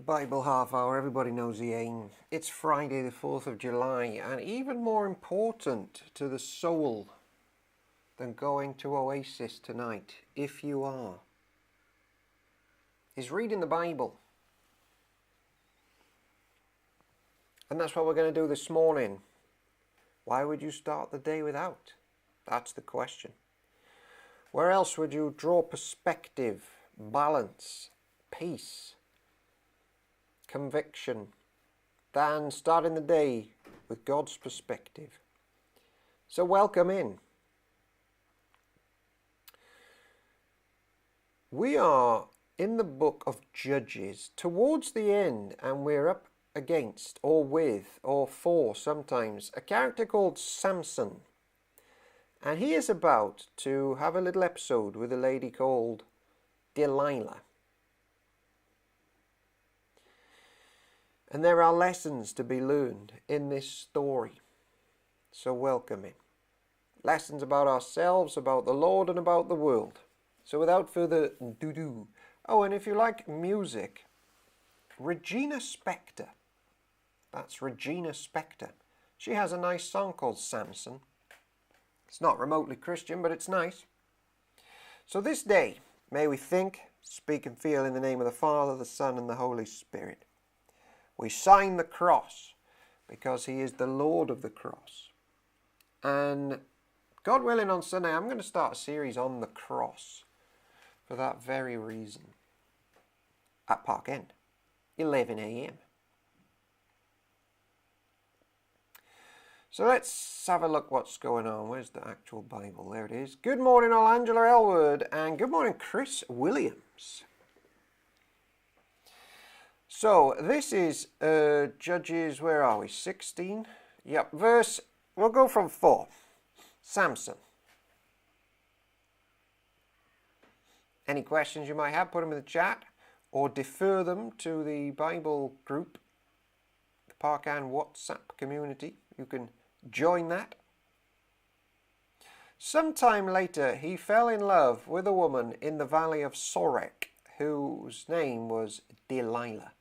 Bible half hour. Everybody knows the aim. It's Friday the 4th of July, and even more important to the soul than going to Oasis tonight, if you are, is reading the Bible. And that's what we're going to do this morning. Why would you start the day without? That's the question. Where else would you draw perspective, balance, peace, conviction, than starting the day with God's perspective? So welcome in. We are in the book of Judges towards the end, and we're up against, or with, or for sometimes, a character called Samson. And he is about to have a little episode with a lady called Delilah. And there are lessons to be learned in this story. So welcome in. Lessons about ourselves, about the Lord, and about the world. So without further ado. Oh, and if you like music, Regina Spektor. That's Regina Spektor. She has a nice song called Samson. It's not remotely Christian, but it's nice. So this day, may we think, speak and feel in the name of the Father, the Son, and the Holy Spirit. We sign the cross because he is the Lord of the cross. And God willing, on Sunday, I'm going to start a series on the cross for that very reason. At Park End, 11 a.m. So let's have a look what's going on. Where's the actual Bible? There it is. Good morning, all. Angela Elwood, and good morning, Chris Williams. So this is Judges, where are we? 16? Yep, we'll go from 4. Samson. Any questions you might have, put them in the chat, or defer them to the Bible group, the Park End WhatsApp community. You can join that. Sometime later, he fell in love with a woman in the valley of Sorek, whose name was Delilah.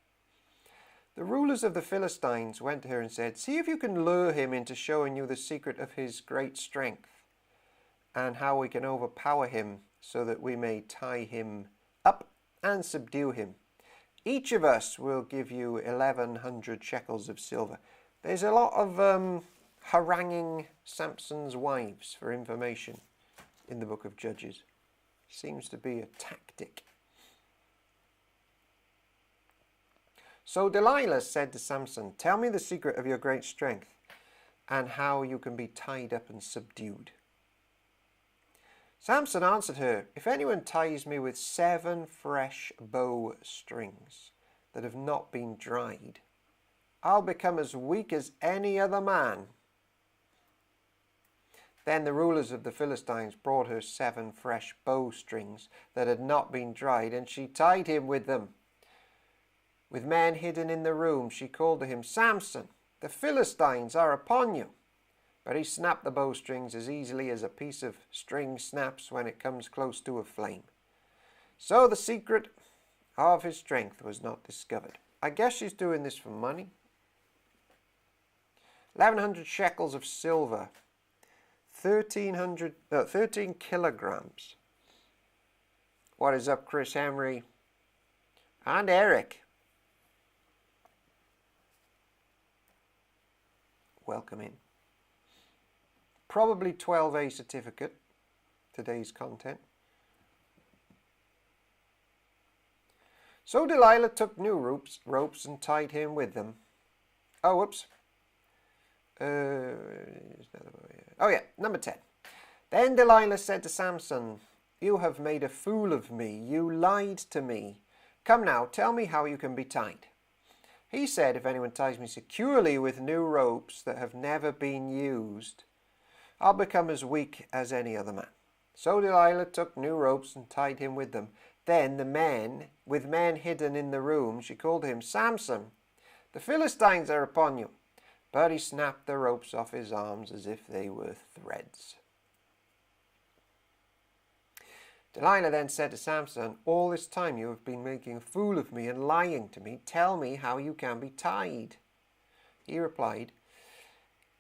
The rulers of the Philistines went to her and said, "See if you can lure him into showing you the secret of his great strength, and how we can overpower him so that we may tie him up and subdue him. Each of us will give you 1,100 shekels of silver." There's a lot of haranguing Samson's wives for information in the book of Judges. Seems to be a tactic. So Delilah said to Samson, "Tell me the secret of your great strength and how you can be tied up and subdued." Samson answered her, "If anyone ties me with 7 fresh bow strings that have not been dried, I'll become as weak as any other man." Then the rulers of the Philistines brought her 7 fresh bow strings that had not been dried, and she tied him with them. With men hidden in the room, she called to him, "Samson, the Philistines are upon you." But he snapped the bowstrings as easily as a piece of string snaps when it comes close to a flame. So the secret of his strength was not discovered. I guess she's doing this for money. 1,100 shekels of silver, 13 kilograms. What is up, Chris Henry? And Eric. Welcome in. Probably 12A certificate, today's content. So Delilah took new ropes and tied him with them. Oh, whoops. Number 10. Then Delilah said to Samson, "You have made a fool of me. You lied to me. Come now, tell me how you can be tied." He said, "If anyone ties me securely with new ropes that have never been used, I'll become as weak as any other man." So Delilah took new ropes and tied him with them. Then with men hidden in the room, she called to him, "Samson, the Philistines are upon you." But he snapped the ropes off his arms as if they were threads. Delilah then said to Samson, "All this time you have been making a fool of me and lying to me. Tell me how you can be tied." He replied,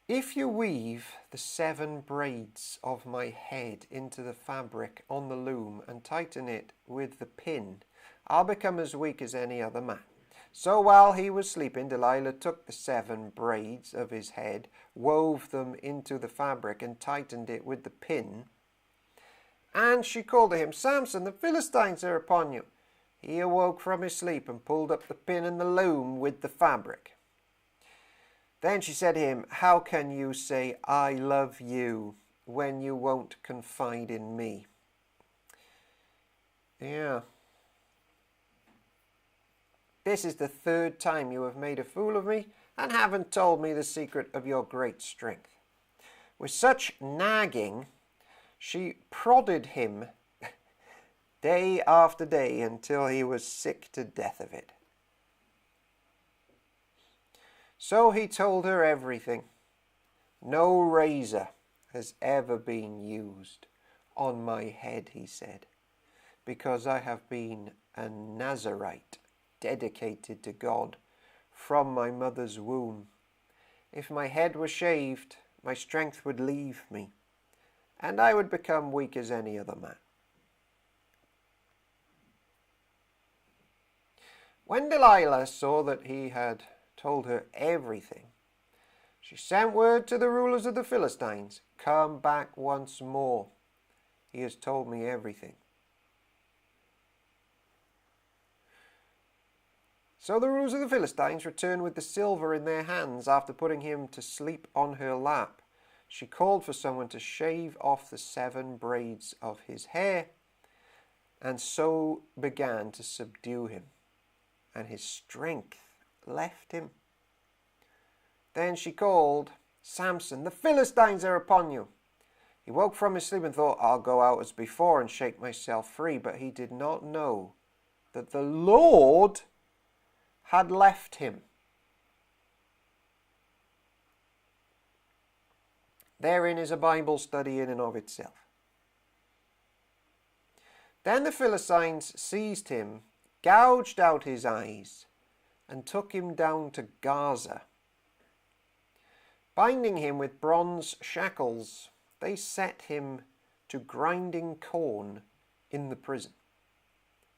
"If you weave the 7 braids of my head into the fabric on the loom and tighten it with the pin, I'll become as weak as any other man." So while he was sleeping, Delilah took the 7 braids of his head, wove them into the fabric and tightened it with the pin. And she called to him, "Samson, the Philistines are upon you." He awoke from his sleep and pulled up the pin and the loom with the fabric. Then she said to him, "How can you say, 'I love you,' when you won't confide in me?" Yeah. "This is the 3rd time you have made a fool of me and haven't told me the secret of your great strength." With such nagging, she prodded him day after day until he was sick to death of it. So he told her everything. "No razor has ever been used on my head," he said, "because I have been a Nazarite, dedicated to God from my mother's womb. If my head were shaved, my strength would leave me, and I would become weak as any other man." When Delilah saw that he had told her everything, she sent word to the rulers of the Philistines, "Come back once more. He has told me everything." So the rulers of the Philistines returned with the silver in their hands after putting him to sleep on her lap. She called for someone to shave off the 7 braids of his hair, and so began to subdue him, and his strength left him. Then she called, "Samson, the Philistines are upon you." He woke from his sleep and thought, "I'll go out as before and shake myself free." But he did not know that the Lord had left him. Therein is a Bible study in and of itself. Then the Philistines seized him, gouged out his eyes, and took him down to Gaza. Binding him with bronze shackles, they set him to grinding corn in the prison.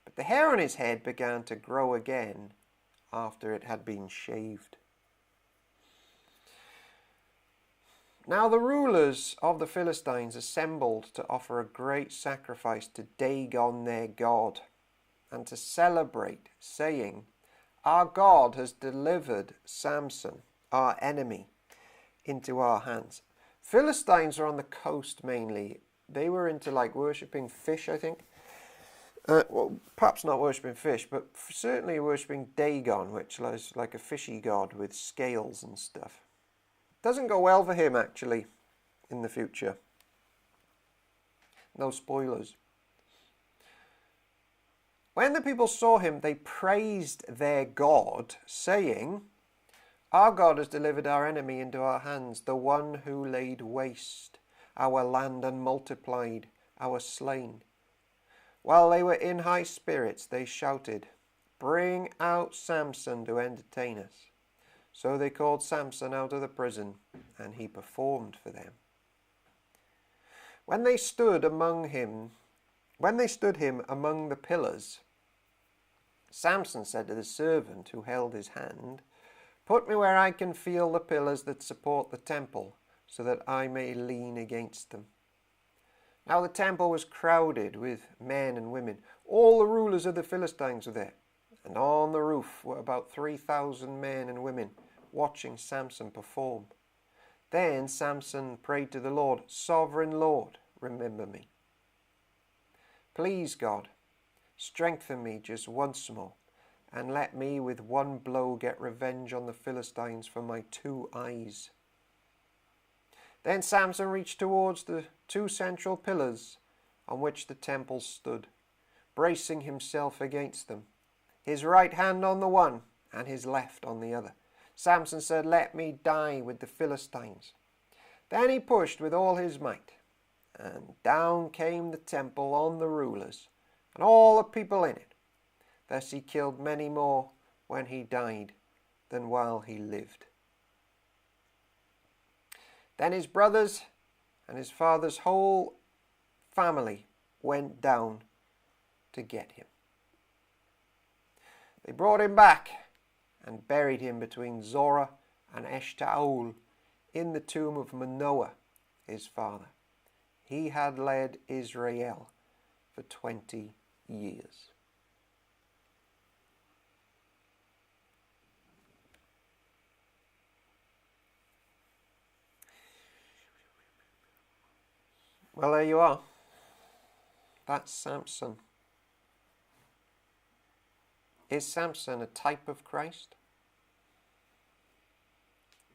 But the hair on his head began to grow again after it had been shaved. Now the rulers of the Philistines assembled to offer a great sacrifice to Dagon their god, and to celebrate, saying, "Our God has delivered Samson, our enemy, into our hands." Philistines are on the coast mainly. They were into worshipping fish, I think. Well, perhaps not worshipping fish, but certainly worshipping Dagon, which is like a fishy god with scales and stuff. Doesn't go well for him, actually, in the future. No spoilers. When the people saw him, they praised their God, saying, "Our God has delivered our enemy into our hands, the one who laid waste our land and multiplied our slain." While they were in high spirits, they shouted, "Bring out Samson to entertain us." So they called Samson out of the prison, and he performed for them. When they stood him among the pillars, Samson said to the servant who held his hand, "Put me where I can feel the pillars that support the temple, so that I may lean against them." Now the temple was crowded with men and women. All the rulers of the Philistines were there, and on the roof were about 3,000 men and women watching Samson perform. Then Samson prayed to the Lord, "Sovereign Lord, remember me. Please, God, strengthen me just once more, and let me with one blow get revenge on the Philistines for my 2 eyes." Then Samson reached towards the 2 central pillars on which the temple stood, bracing himself against them, his right hand on the one and his left on the other. Samson said, "Let me die with the Philistines." Then he pushed with all his might, And down came the temple on the rulers and all the people in it. Thus he killed many more when he died than while he lived. Then his brothers and his father's whole family went down to get him. They brought him back and buried him between Zorah and Eshtaol in the tomb of Manoah, his father. He had led Israel for 20 years. Well, there you are. That's Samson. Is Samson a type of Christ?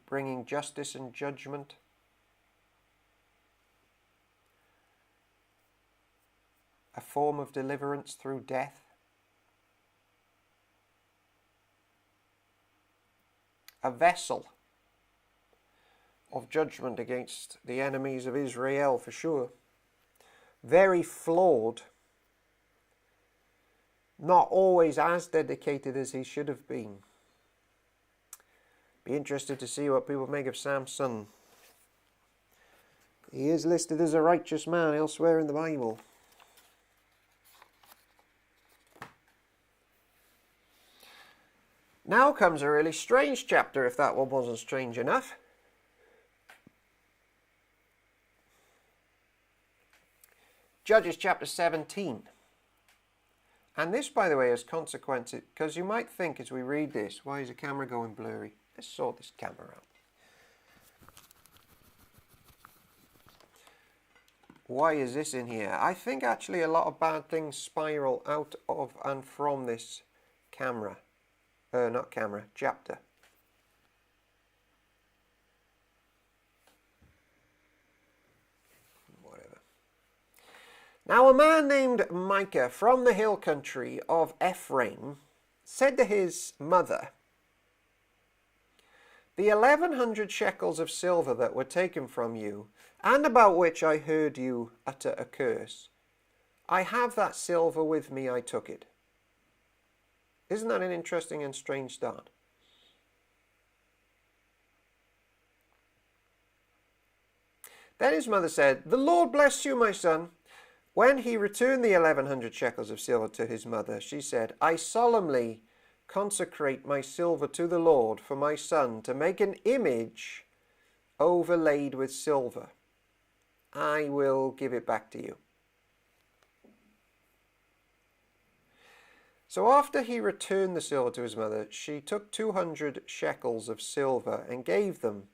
Bringing justice and judgment? A form of deliverance through death? A vessel of judgment against the enemies of Israel, for sure. Very flawed. Not always as dedicated as he should have been. Be interested to see what people make of Samson. He is listed as a righteous man elsewhere in the Bible. Now comes a really strange chapter, if that one wasn't strange enough. Judges chapter 17. And this, by the way, has consequences, because you might think as we read this, why is the camera going blurry? Let's sort this camera out. Why is this in here? I think actually a lot of bad things spiral out of and from this camera. Not camera, chapter. Whatever. Now a man named Micah from the hill country of Ephraim said to his mother, "The 1,100 shekels of silver that were taken from you, and about which I heard you utter a curse, I have that silver with me, I took it." Isn't that an interesting and strange start? Then his mother said, "The Lord bless you, my son." When he returned the 1,100 shekels of silver to his mother, she said, "I solemnly consecrate my silver to the Lord for my son to make an image overlaid with silver. I will give it back to you." So after he returned the silver to his mother, she took 200 shekels of silver and gave them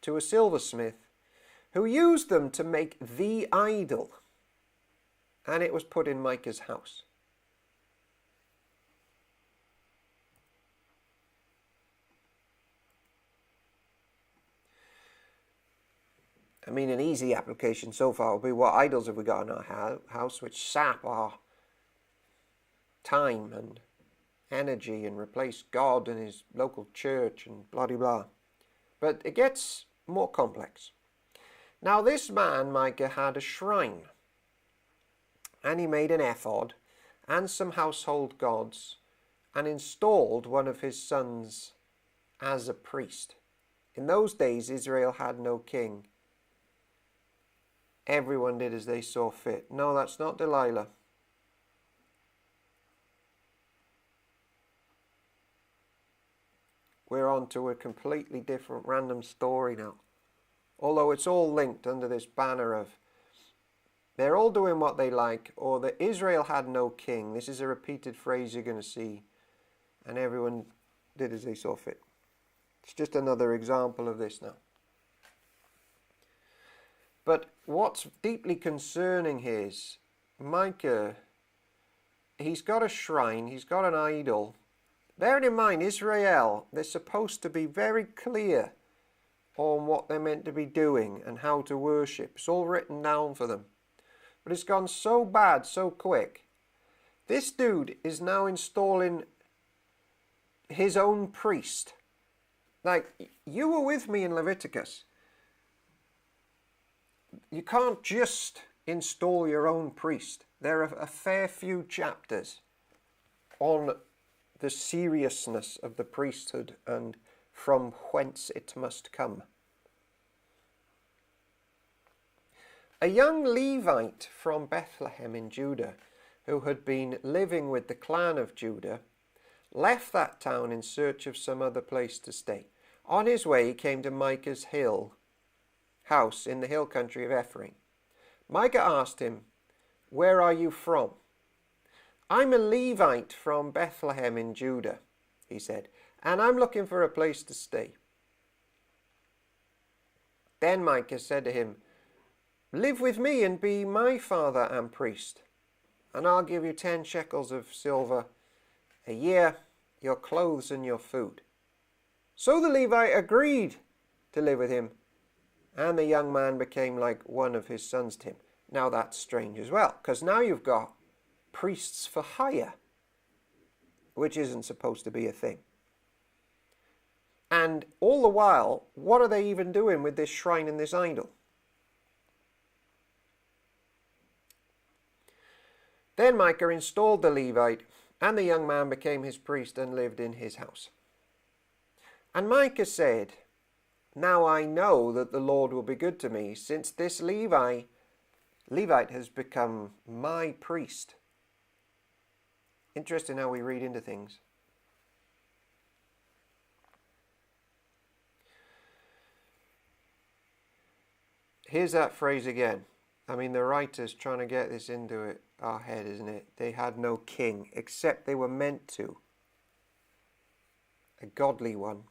to a silversmith, who used them to make the idol, and it was put in Micah's house. I mean, an easy application so far would be, what idols have we got in our house which sap our time and energy and replace God and his local church and blah, blah, blah. But it gets more complex. Now this man, Micah, had a shrine, and he made an ephod and some household gods and installed one of his sons as a priest. In those days, Israel had no king. Everyone did as they saw fit. No, that's not Delilah. We're on to a completely different random story now. Although it's all linked under this banner of they're all doing what they like, or that Israel had no king. This is a repeated phrase you're going to see. And everyone did as they saw fit. It's just another example of this now. But what's deeply concerning here is Micah, he's got a shrine, he's got an idol. Bearing in mind, Israel, they're supposed to be very clear on what they're meant to be doing and how to worship. It's all written down for them. But it's gone so bad so quick. This dude is now installing his own priest. Like, you were with me in Leviticus. you can't just install your own priest. There are a fair few chapters on the seriousness of the priesthood and from whence it must come. A young Levite from Bethlehem in Judah, who had been living with the clan of Judah, left that town in search of some other place to stay. On his way, he came to Micah's house in the hill country of Ephraim. Micah asked him, "Where are you from?" "I'm a Levite from Bethlehem in Judah," he said, "and I'm looking for a place to stay." Then Micah said to him, "Live with me and be my father and priest, and I'll give you 10 shekels of silver a year, your clothes and your food." So the Levite agreed to live with him, and the young man became like one of his sons to him. Now that's strange as well, because now you've got priests for hire, which isn't supposed to be a thing. And all the while, what are they even doing with this shrine and this idol? Then Micah installed the Levite, and the young man became his priest and lived in his house. And Micah said, "Now I know that the Lord will be good to me, since this Levite has become my priest." Interesting how we read into things. Here's that phrase again. I mean, the writer's trying to get this into our head, isn't it? They had no king, except they were meant to. A godly one.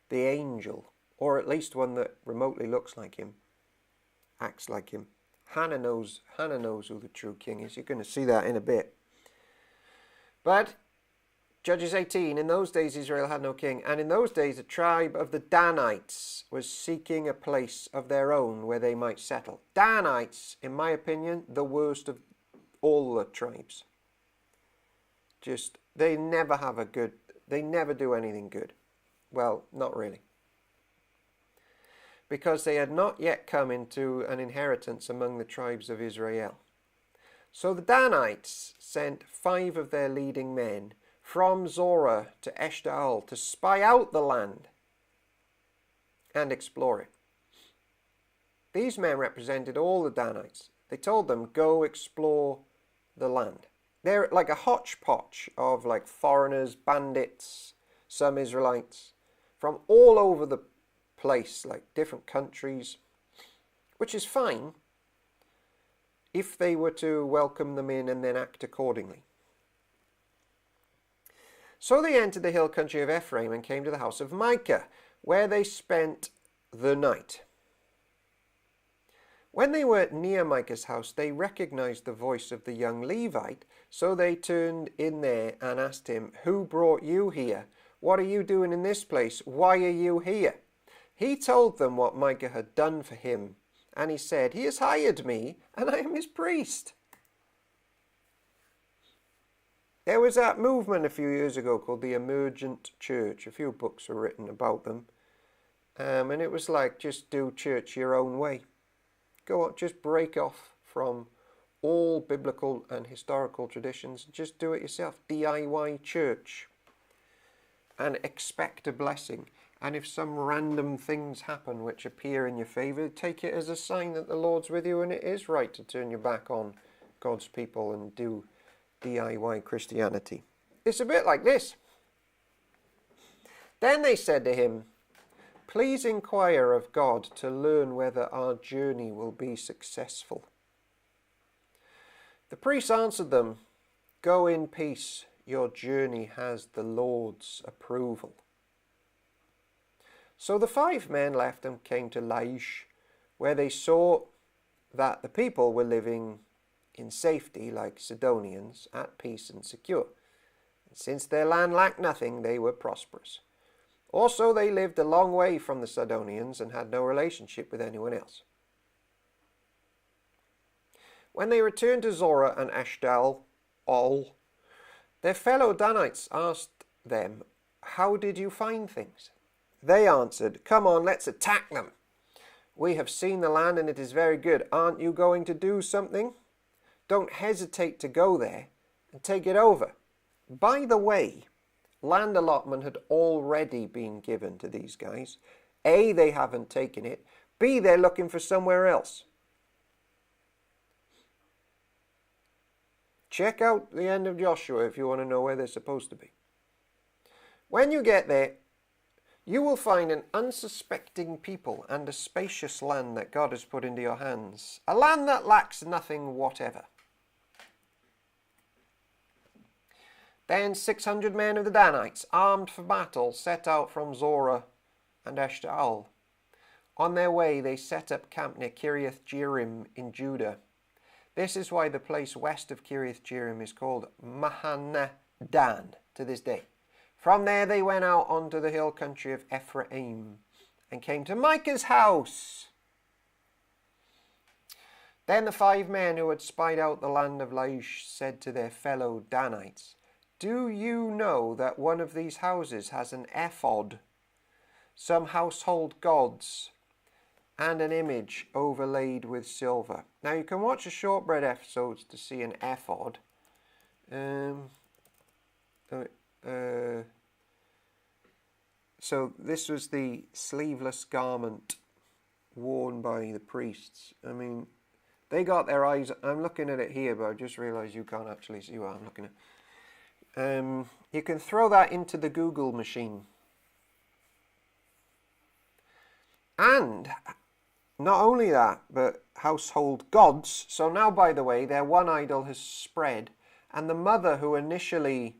The angel, or at least one that remotely looks like him, acts like him. Hannah knows who the true king is. You're going to see that in a bit. But Judges 18, in those days Israel had no king, and in those days the tribe of the Danites was seeking a place of their own where they might settle. Danites, in my opinion, the worst of all the tribes. They never do anything good. Well, not really. Because they had not yet come into an inheritance among the tribes of Israel. So the Danites sent 5 of their leading men from Zorah to Eshtaol to spy out the land and explore it. These men represented all the Danites. They told them, "Go explore the land." They're like a hodgepodge of like foreigners, bandits, some Israelites from all over the place, like different countries, which is fine if they were to welcome them in and then act accordingly. So they entered the hill country of Ephraim and came to the house of Micah, where they spent the night. When they were near Micah's house, they recognized the voice of the young Levite, so they turned in there and asked him, "Who brought you here? What are you doing in this place? Why are you here?" He told them what Micah had done for him, and he said, "He has hired me, and I am his priest." There was that movement a few years ago called the Emergent Church. A few books were written about them. And it was like, just do church your own way. Go on, just break off from all biblical and historical traditions. Just do it yourself. DIY church. And expect a blessing. And if some random things happen which appear in your favour, take it as a sign that the Lord's with you and it is right to turn your back on God's people and do DIY Christianity. It's a bit like this. Then they said to him, "Please inquire of God to learn whether our journey will be successful." The priest answered them, "Go in peace, your journey has the Lord's approval." So the 5 men left and came to Laish, where they saw that the people were living in safety like Sidonians, at peace and secure. And since their land lacked nothing, they were prosperous. Also, they lived a long way from the Sidonians and had no relationship with anyone else. When they returned to Zorah and Eshtaol, their fellow Danites asked them, "How did you find things?" They answered, "Come on, let's attack them." We have seen the land and it is very good. Aren't you going to do something? Don't hesitate to go there and take it over. By the way, land allotment had already been given to these guys. A, they haven't taken it. B, they're looking for somewhere else. Check out the end of Joshua if you want to know where they're supposed to be. When you get there, you will find an unsuspecting people and a spacious land that God has put into your hands. A land that lacks nothing whatever. Then 600 men of the Danites, armed for battle, set out from Zorah and Eshtaol. On their way they set up camp near Kiriath Jearim in Judah. This is why the place west of Kiriath Jearim is called Mahanadan to this day. From there they went out onto the hill country of Ephraim and came to Micah's house. Then the 5 men who had spied out the land of Laish said to their fellow Danites, "Do you know that one of these houses has an ephod, some household gods, and an image overlaid with silver?" Now you can watch the shortbread episodes to see an ephod. So this was the sleeveless garment worn by the priests. I mean, they got their eyes... I'm looking at it here, but I just realised you can't actually see what I'm looking at. You can throw that into the Google machine. And not only that, but household gods. So now, by the way, their one idol has spread. And the mother who initially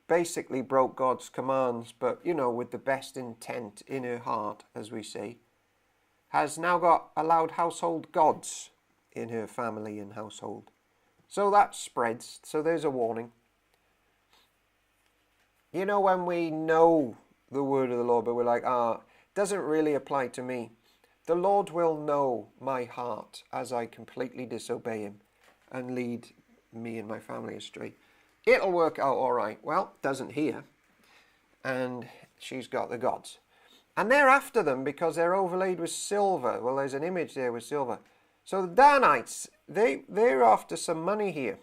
basically broke God's commands, but, you know, with the best intent in her heart, as we say, has now got allowed household gods in her family and household. So that spreads. So there's a warning. You know, when we know the word of the Lord, but we're like, it doesn't really apply to me. The Lord will know my heart as I completely disobey him and lead me and my family astray. It'll work out all right. Well, doesn't here. And she's got the gods. And they're after them because they're overlaid with silver. Well, there's an image there with silver. So the Danites, they're after some money here.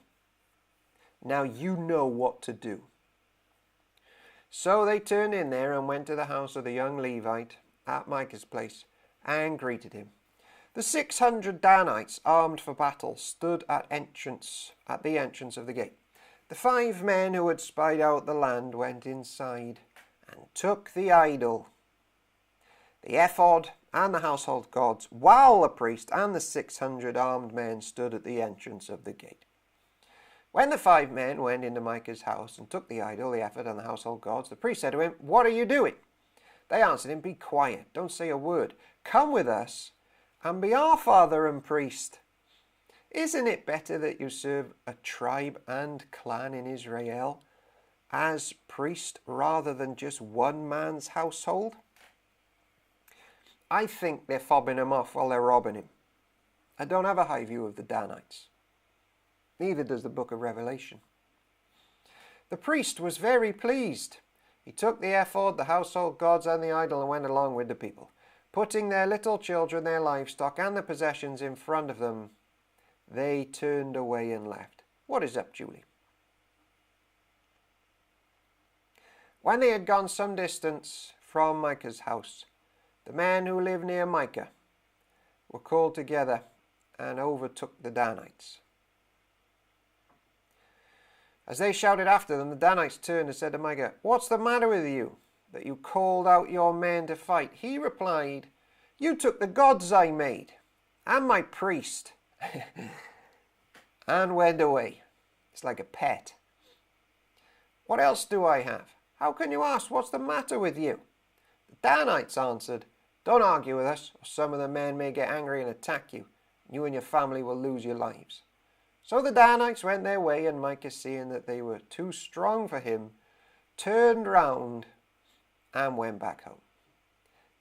Now you know what to do. So they turned in there and went to the house of the young Levite at Micah's place and greeted him. The 600 Danites, armed for battle, stood at the entrance of the gate. The 5 men who had spied out the land went inside and took the idol, the ephod, and the household gods, while the priest and the 600 armed men stood at the entrance of the gate. When the 5 men went into Micah's house and took the idol, the ephod, and the household gods, the priest said to him, "What are you doing?" They answered him, "Be quiet, don't say a word. Come with us and be our father and priest. Isn't it better that you serve a tribe and clan in Israel as priest rather than just one man's household?" I think they're fobbing him off while they're robbing him. I don't have a high view of the Danites. Neither does the book of Revelation. The priest was very pleased. He took the ephod, the household gods, and the idol and went along with the people. Putting their little children, their livestock, and the possessions in front of them, they turned away and left. What is up, Julie? When they had gone some distance from Micah's house, the men who lived near Micah were called together and overtook the Danites. As they shouted after them, the Danites turned and said to Micah, "What's the matter with you, that you called out your men to fight?" He replied, "You took the gods I made, and my priest, and went away." It's like a pet. "What else do I have? How can you ask what's the matter with you?" The Danites answered, "Don't argue with us, or some of the men may get angry and attack you. You and your family will lose your lives." So the Danites went their way, and Micah, seeing that they were too strong for him, turned round and went back home.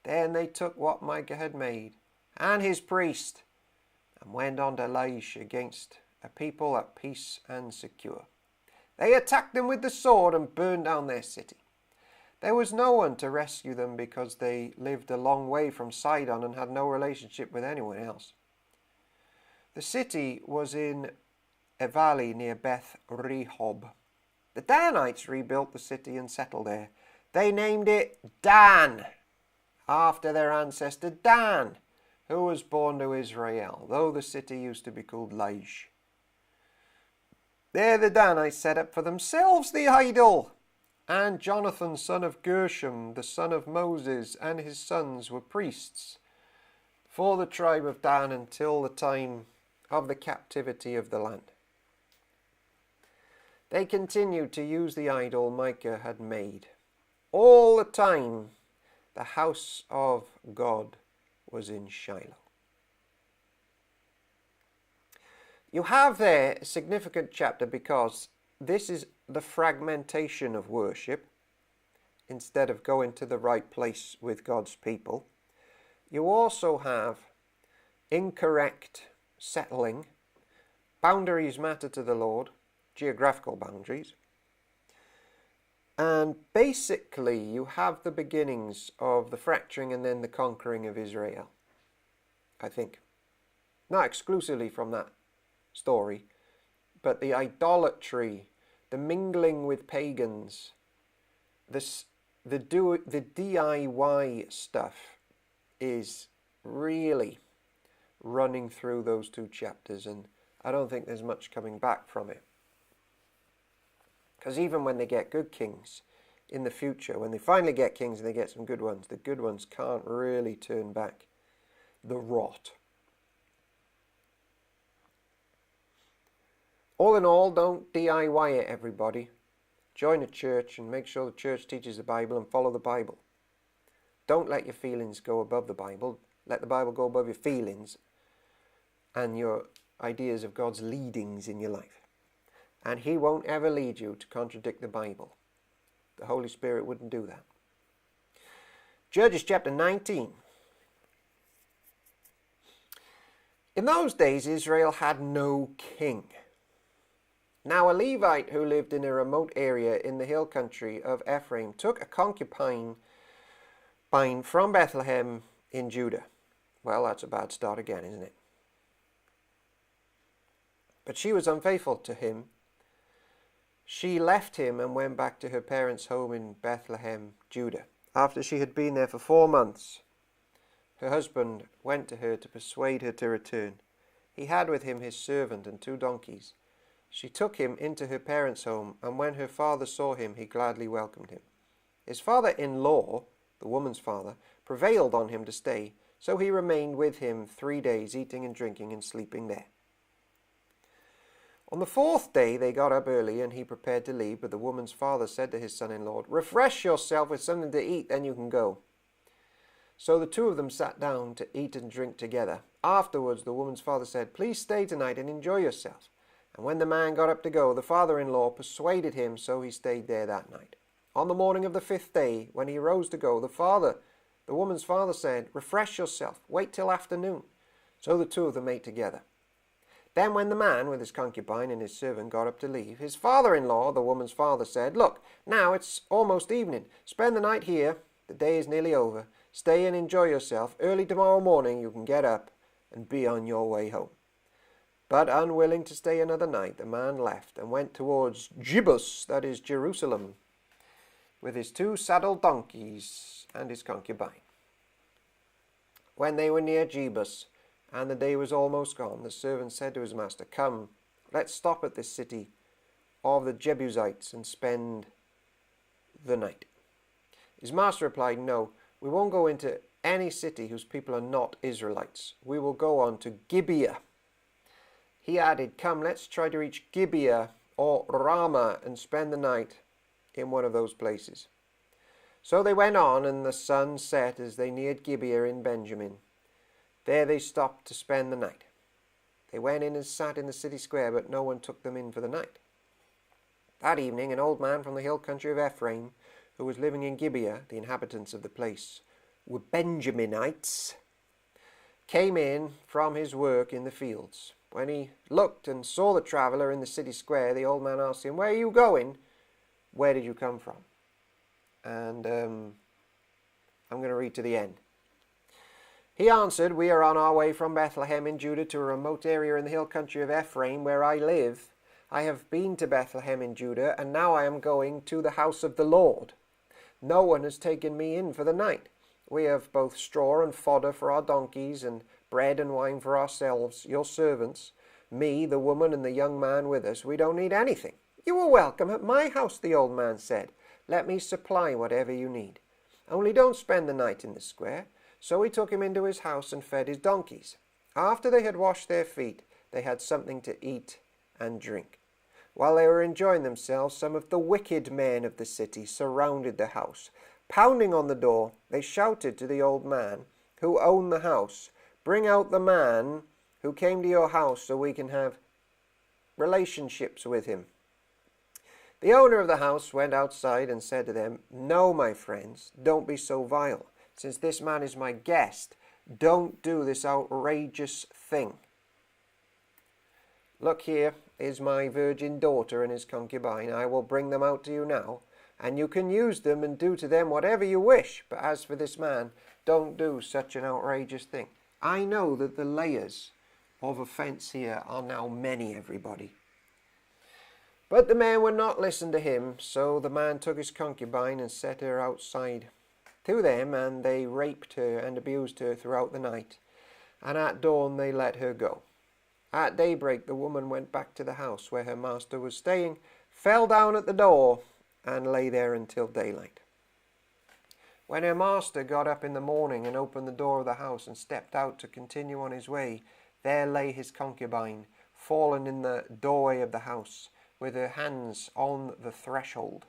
Then they took what Micah had made, and his priest, and went on to Laish against a people at peace and secure. They attacked them with the sword and burned down their city. There was no one to rescue them because they lived a long way from Sidon and had no relationship with anyone else. The city was in a valley near Beth Rehob. The Danites rebuilt the city and settled there. They named it Dan, after their ancestor Dan, who was born to Israel, though the city used to be called Laish. There the Danites set up for themselves the idol, and Jonathan, son of Gershom, the son of Moses, and his sons were priests for the tribe of Dan until the time of the captivity of the land. They continued to use the idol Micah had made. All the time the house of God was in Shiloh. You have there a significant chapter because this is the fragmentation of worship. Instead of going to the right place with God's people, you also have incorrect settling. Boundaries matter to the Lord, geographical boundaries. And basically you have the beginnings of the fracturing and then the conquering of Israel, I think. Not exclusively from that story, but the idolatry, the mingling with pagans, the DIY stuff is really running through those two chapters, and I don't think there's much coming back from it. Because even when they get good kings in the future, when they finally get kings and they get some good ones, the good ones can't really turn back the rot. All in all, don't DIY it, everybody. Join a church and make sure the church teaches the Bible and follow the Bible. Don't let your feelings go above the Bible. Let the Bible go above your feelings and your ideas of God's leadings in your life. And He won't ever lead you to contradict the Bible. The Holy Spirit wouldn't do that. Judges chapter 19. In those days, Israel had no king. Now a Levite who lived in a remote area in the hill country of Ephraim took a concubine from Bethlehem in Judah. Well, that's a bad start again, isn't it? But she was unfaithful to him. She left him and went back to her parents' home in Bethlehem, Judah. After she had been there for 4 months, her husband went to her to persuade her to return. He had with him his servant and 2 donkeys. She took him into her parents' home, and when her father saw him, he gladly welcomed him. His father-in-law, the woman's father, prevailed on him to stay, so he remained with him 3 days, eating and drinking and sleeping there. On the 4th day they got up early, and he prepared to leave, but the woman's father said to his son-in-law, "Refresh yourself with something to eat, then you can go." So the 2 of them sat down to eat and drink together. Afterwards the woman's father said, "Please stay tonight and enjoy yourself." And when the man got up to go, the father-in-law persuaded him, so he stayed there that night. On the morning of the 5th day, when he rose to go, the woman's father said, "Refresh yourself, wait till afternoon." So the 2 of them ate together. Then when the man with his concubine and his servant got up to leave, his father-in-law, the woman's father, said, "Look, now it's almost evening. Spend the night here. The day is nearly over. Stay and enjoy yourself. Early tomorrow morning you can get up and be on your way home." But unwilling to stay another night, the man left and went towards Jebus, that is Jerusalem, with his 2 saddled donkeys and his concubine. When they were near Jebus, and the day was almost gone, the servant said to his master, "Come, let's stop at this city of the Jebusites and spend the night." His master replied, "No, we won't go into any city whose people are not Israelites. We will go on to Gibeah." He added, "Come, let's try to reach Gibeah or Ramah and spend the night in one of those places." So they went on, and the sun set as they neared Gibeah in Benjamin. There they stopped to spend the night. They went in and sat in the city square, but no one took them in for the night. That evening, an old man from the hill country of Ephraim, who was living in Gibeah, the inhabitants of the place were Benjaminites, came in from his work in the fields. When he looked and saw the traveller in the city square, the old man asked him, "Where are you going? Where did you come from?" and I'm going to read to the end. He answered, "We are on our way from Bethlehem in Judah to a remote area in the hill country of Ephraim, where I live. I have been to Bethlehem in Judah, and now I am going to the house of the Lord. No one has taken me in for the night. We have both straw and fodder for our donkeys, and bread and wine for ourselves, your servants. Me, the woman, and the young man with us. We don't need anything." "You are welcome at my house," the old man said. "Let me supply whatever you need. Only don't spend the night in the square." So he took him into his house and fed his donkeys. After they had washed their feet, they had something to eat and drink. While they were enjoying themselves, some of the wicked men of the city surrounded the house. Pounding on the door, they shouted to the old man who owned the house, "Bring out the man who came to your house so we can have relationships with him." The owner of the house went outside and said to them, "No, my friends, don't be so vile. Since this man is my guest, don't do this outrageous thing. Look, here is my virgin daughter and his concubine. I will bring them out to you now, and you can use them and do to them whatever you wish. But as for this man, don't do such an outrageous thing." I know that the layers of offense here are now many, everybody. But the men would not listen to him, so the man took his concubine and set her outside to them, and they raped her and abused her throughout the night, and at dawn they let her go. At daybreak the woman went back to the house where her master was staying, fell down at the door, and lay there until daylight. When her master got up in the morning and opened the door of the house and stepped out to continue on his way, there lay his concubine, fallen in the doorway of the house, with her hands on the threshold.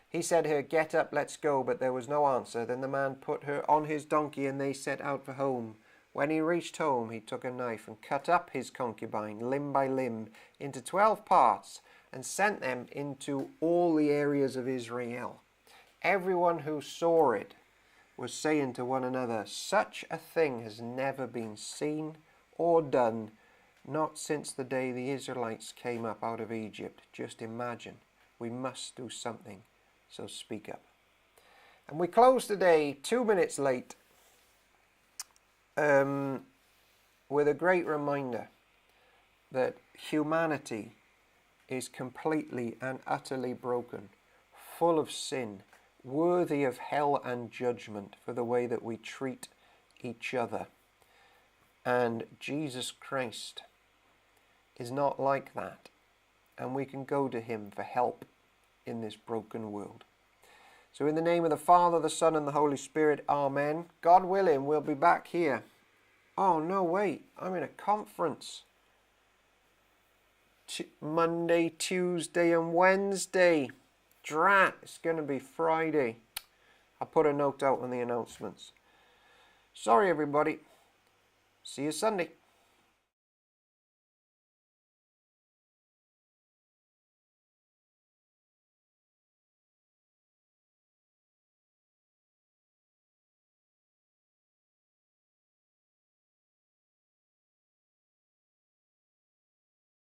He said to her, "Get up, let's go," but there was no answer. Then the man put her on his donkey, and they set out for home. When he reached home, he took a knife and cut up his concubine, limb by limb, into 12 parts, and sent them into all the areas of Israel. Everyone who saw it was saying to one another, "Such a thing has never been seen or done, not since the day the Israelites came up out of Egypt. Just imagine. We must do something. So speak up." And we close today 2 minutes late with a great reminder that humanity is completely and utterly broken, full of sin, worthy of hell and judgment for the way that we treat each other. And Jesus Christ is not like that, and we can go to him for help in this broken world. So in the name of the Father, the Son, and the Holy Spirit, amen. God willing, we'll be back here. Oh, no, wait, I'm in a conference. Monday, Tuesday, and Wednesday. Drat, it's going to be Friday. I'll put a note out on the announcements. Sorry, everybody. See you Sunday.